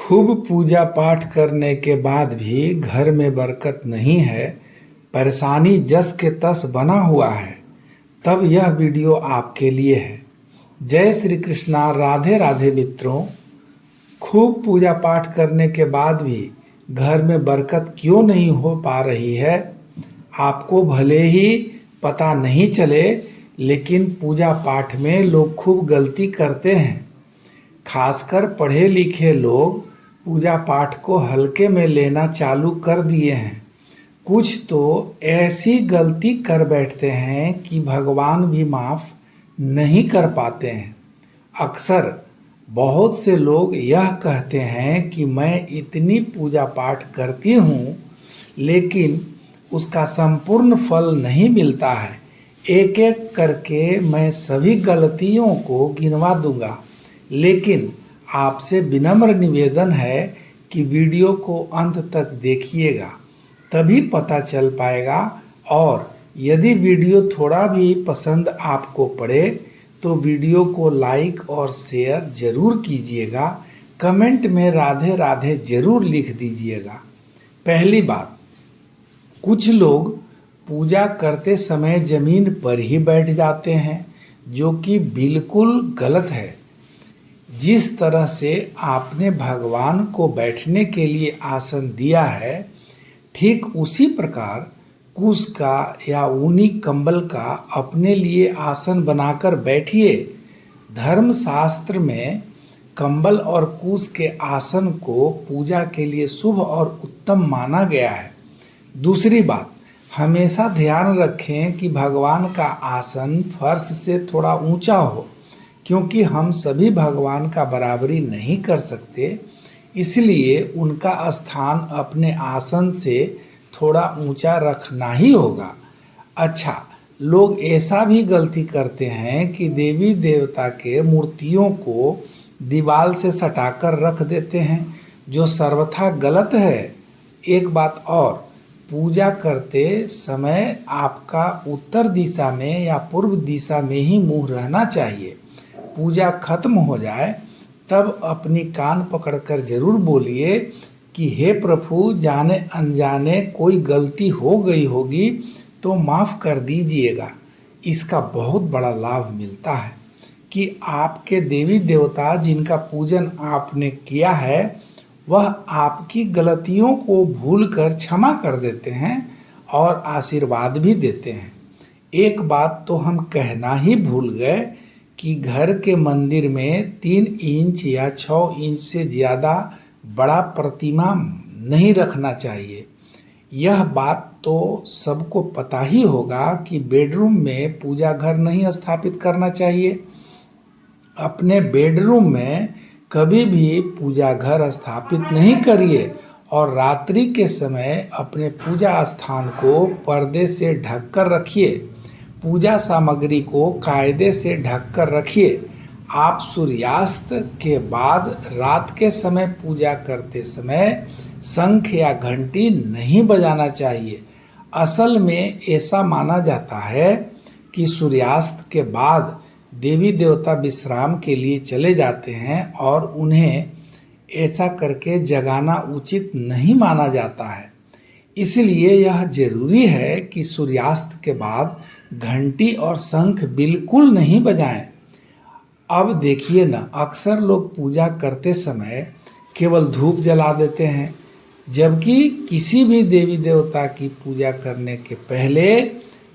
खूब पूजा पाठ करने के बाद भी घर में बरकत नहीं है, परेशानी जस के तस बना हुआ है, तब यह वीडियो आपके लिए है। जय श्री कृष्णा। राधे राधे मित्रों। खूब पूजा पाठ करने के बाद भी घर में बरकत क्यों नहीं हो पा रही है? आपको भले ही पता नहीं चले, लेकिन पूजा पाठ में लोग खूब गलती करते हैं। खासकर पढ़े लिखे लोग पूजा पाठ को हल्के में लेना चालू कर दिए हैं। कुछ तो ऐसी गलती कर बैठते हैं कि भगवान भी माफ नहीं कर पाते हैं। अक्सर बहुत से लोग यह कहते हैं कि मैं इतनी पूजा पाठ करती हूँ, लेकिन उसका संपूर्ण फल नहीं मिलता है। एक एक करके मैं सभी गलतियों को गिनवा दूंगा, लेकिन आपसे विनम्र निवेदन है कि वीडियो को अंत तक देखिएगा, तभी पता चल पाएगा। और यदि वीडियो थोड़ा भी पसंद आपको पड़े तो वीडियो को लाइक और शेयर जरूर कीजिएगा। कमेंट में राधे राधे जरूर लिख दीजिएगा। पहली बात, कुछ लोग पूजा करते समय जमीन पर ही बैठ जाते हैं, जो कि बिल्कुल गलत है। जिस तरह से आपने भगवान को बैठने के लिए आसन दिया है, ठीक उसी प्रकार कुश का या ऊनी कंबल का अपने लिए आसन बनाकर बैठिए। धर्मशास्त्र में कंबल और कुश के आसन को पूजा के लिए शुभ और उत्तम माना गया है। दूसरी बात, हमेशा ध्यान रखें कि भगवान का आसन फर्श से थोड़ा ऊंचा हो, क्योंकि हम सभी भगवान का बराबरी नहीं कर सकते, इसलिए उनका स्थान अपने आसन से थोड़ा ऊंचा रखना ही होगा। अच्छा, लोग ऐसा भी गलती करते हैं कि देवी देवता के मूर्तियों को दीवार से सटाकर रख देते हैं, जो सर्वथा गलत है। एक बात और, पूजा करते समय आपका उत्तर दिशा में या पूर्व दिशा में ही मुंह रहना चाहिए। पूजा खत्म हो जाए तब अपनी कान पकड़कर जरूर बोलिए कि हे प्रभु, जाने अनजाने कोई गलती हो गई होगी तो माफ़ कर दीजिएगा। इसका बहुत बड़ा लाभ मिलता है कि आपके देवी देवता जिनका पूजन आपने किया है, वह आपकी गलतियों को भूलकर क्षमा कर देते हैं और आशीर्वाद भी देते हैं। एक बात तो हम कहना ही भूल गए कि घर के मंदिर में 3 इंच या 6 इंच से ज़्यादा बड़ा प्रतिमा नहीं रखना चाहिए। यह बात तो सबको पता ही होगा कि बेडरूम में पूजा घर नहीं स्थापित करना चाहिए। अपने बेडरूम में कभी भी पूजा घर स्थापित नहीं करिए और रात्रि के समय अपने पूजा स्थान को पर्दे से ढककर रखिए। पूजा सामग्री को कायदे से ढककर रखिए। आप सूर्यास्त के बाद रात के समय पूजा करते समय शंख या घंटी नहीं बजाना चाहिए। असल में ऐसा माना जाता है कि सूर्यास्त के बाद देवी देवता विश्राम के लिए चले जाते हैं और उन्हें ऐसा करके जगाना उचित नहीं माना जाता है। इसलिए यह जरूरी है कि सूर्यास्त के बाद घंटी और शंख बिल्कुल नहीं बजाएं। अब देखिए ना, अक्सर लोग पूजा करते समय केवल धूप जला देते हैं, जबकि किसी भी देवी देवता की पूजा करने के पहले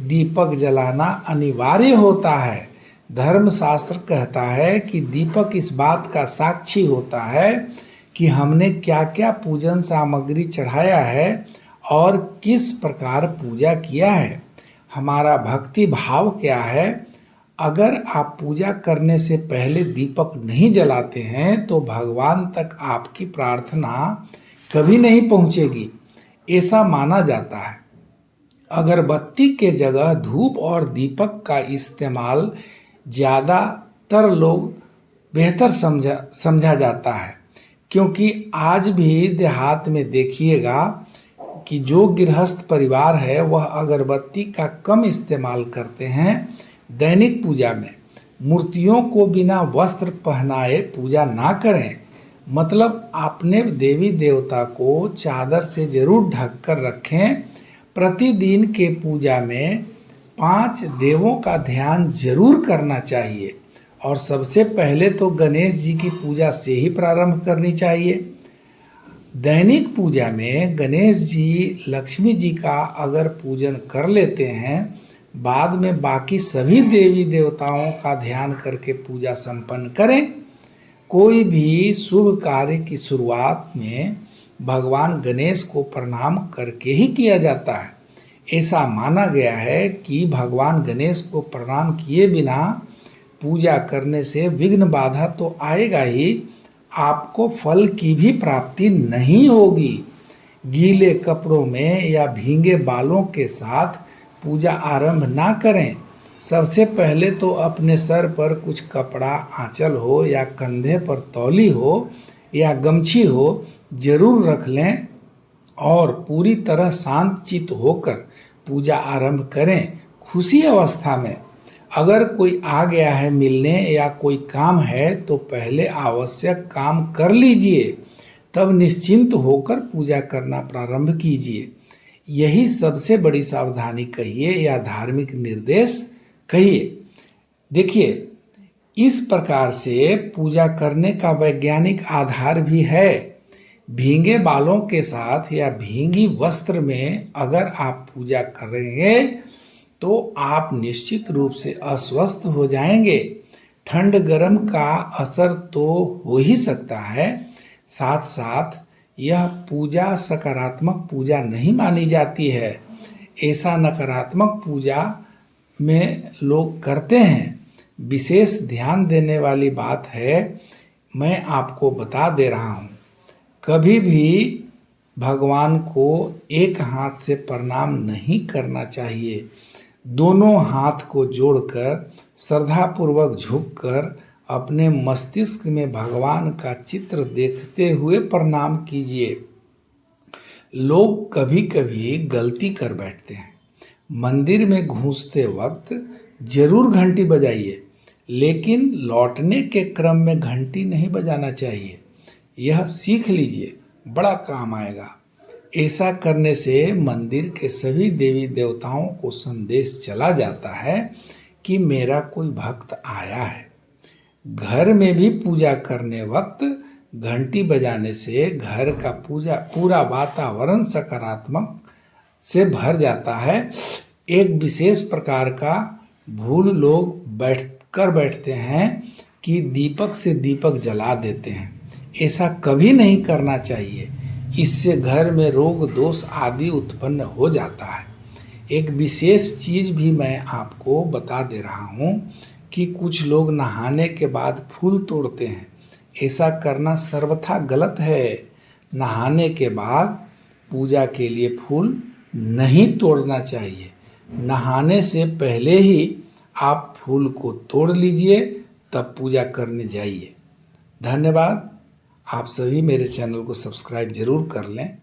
दीपक जलाना अनिवार्य होता है। धर्मशास्त्र कहता है कि दीपक इस बात का साक्षी होता है कि हमने क्या क्या पूजन सामग्री चढ़ाया है और किस प्रकार पूजा किया है, हमारा भक्ति भाव क्या है। अगर आप पूजा करने से पहले दीपक नहीं जलाते हैं तो भगवान तक आपकी प्रार्थना कभी नहीं पहुंचेगी, ऐसा माना जाता है। अगरबत्ती के जगह धूप और दीपक का इस्तेमाल ज़्यादातर लोग बेहतर समझा जाता है, क्योंकि आज भी देहात में देखिएगा कि जो गृहस्थ परिवार है वह अगरबत्ती का कम इस्तेमाल करते हैं। दैनिक पूजा में मूर्तियों को बिना वस्त्र पहनाए पूजा ना करें। मतलब अपने देवी देवता को चादर से जरूर ढक कर रखें। प्रतिदिन के पूजा में 5 देवों का ध्यान जरूर करना चाहिए और सबसे पहले तो गणेश जी की पूजा से ही प्रारंभ करनी चाहिए। दैनिक पूजा में गणेश जी, लक्ष्मी जी का अगर पूजन कर लेते हैं, बाद में बाकी सभी देवी देवताओं का ध्यान करके पूजा संपन्न करें। कोई भी शुभ कार्य की शुरुआत में भगवान गणेश को प्रणाम करके ही किया जाता है। ऐसा माना गया है कि भगवान गणेश को प्रणाम किए बिना पूजा करने से विघ्न बाधा तो आएगा ही, आपको फल की भी प्राप्ति नहीं होगी। गीले कपड़ों में या भीगे बालों के साथ पूजा आरंभ ना करें। सबसे पहले तो अपने सर पर कुछ कपड़ा, आंचल हो या कंधे पर तौली हो या गमछी हो जरूर रख लें और पूरी तरह शांत चित्त होकर पूजा आरंभ करें। खुशी अवस्था में अगर कोई आ गया है मिलने या कोई काम है तो पहले आवश्यक काम कर लीजिए, तब निश्चिंत होकर पूजा करना प्रारंभ कीजिए। यही सबसे बड़ी सावधानी कहिए या धार्मिक निर्देश कहिए। देखिए, इस प्रकार से पूजा करने का वैज्ञानिक आधार भी है। भीगे बालों के साथ या भीगी वस्त्र में अगर आप पूजा करेंगे तो आप निश्चित रूप से अस्वस्थ हो जाएंगे। ठंड गर्म का असर तो हो ही सकता है, साथ साथ यह पूजा सकारात्मक पूजा नहीं मानी जाती है। ऐसा नकारात्मक पूजा में लोग करते हैं। विशेष ध्यान देने वाली बात है, मैं आपको बता दे रहा हूँ, कभी भी भगवान को एक हाथ से प्रणाम नहीं करना चाहिए। दोनों हाथ को जोड़कर श्रद्धापूर्वक झुककर अपने मस्तिष्क में भगवान का चित्र देखते हुए प्रणाम कीजिए। लोग कभी कभी गलती कर बैठते हैं। मंदिर में घुसते वक्त जरूर घंटी बजाइए, लेकिन लौटने के क्रम में घंटी नहीं बजाना चाहिए। यह सीख लीजिए, बड़ा काम आएगा। ऐसा करने से मंदिर के सभी देवी देवताओं को संदेश चला जाता है कि मेरा कोई भक्त आया है। घर में भी पूजा करने वक्त घंटी बजाने से घर का पूरा वातावरण सकारात्मक से भर जाता है। एक विशेष प्रकार का भूल लोग बैठते हैं कि दीपक से दीपक जला देते हैं। ऐसा कभी नहीं करना चाहिए, इससे घर में रोग दोष आदि उत्पन्न हो जाता है। एक विशेष चीज भी मैं आपको बता दे रहा हूँ कि कुछ लोग नहाने के बाद फूल तोड़ते हैं। ऐसा करना सर्वथा गलत है। नहाने के बाद पूजा के लिए फूल नहीं तोड़ना चाहिए। नहाने से पहले ही आप फूल को तोड़ लीजिए, तब पूजा करने जाइए। धन्यवाद। आप सभी मेरे चैनल को सब्सक्राइब जरूर कर लें।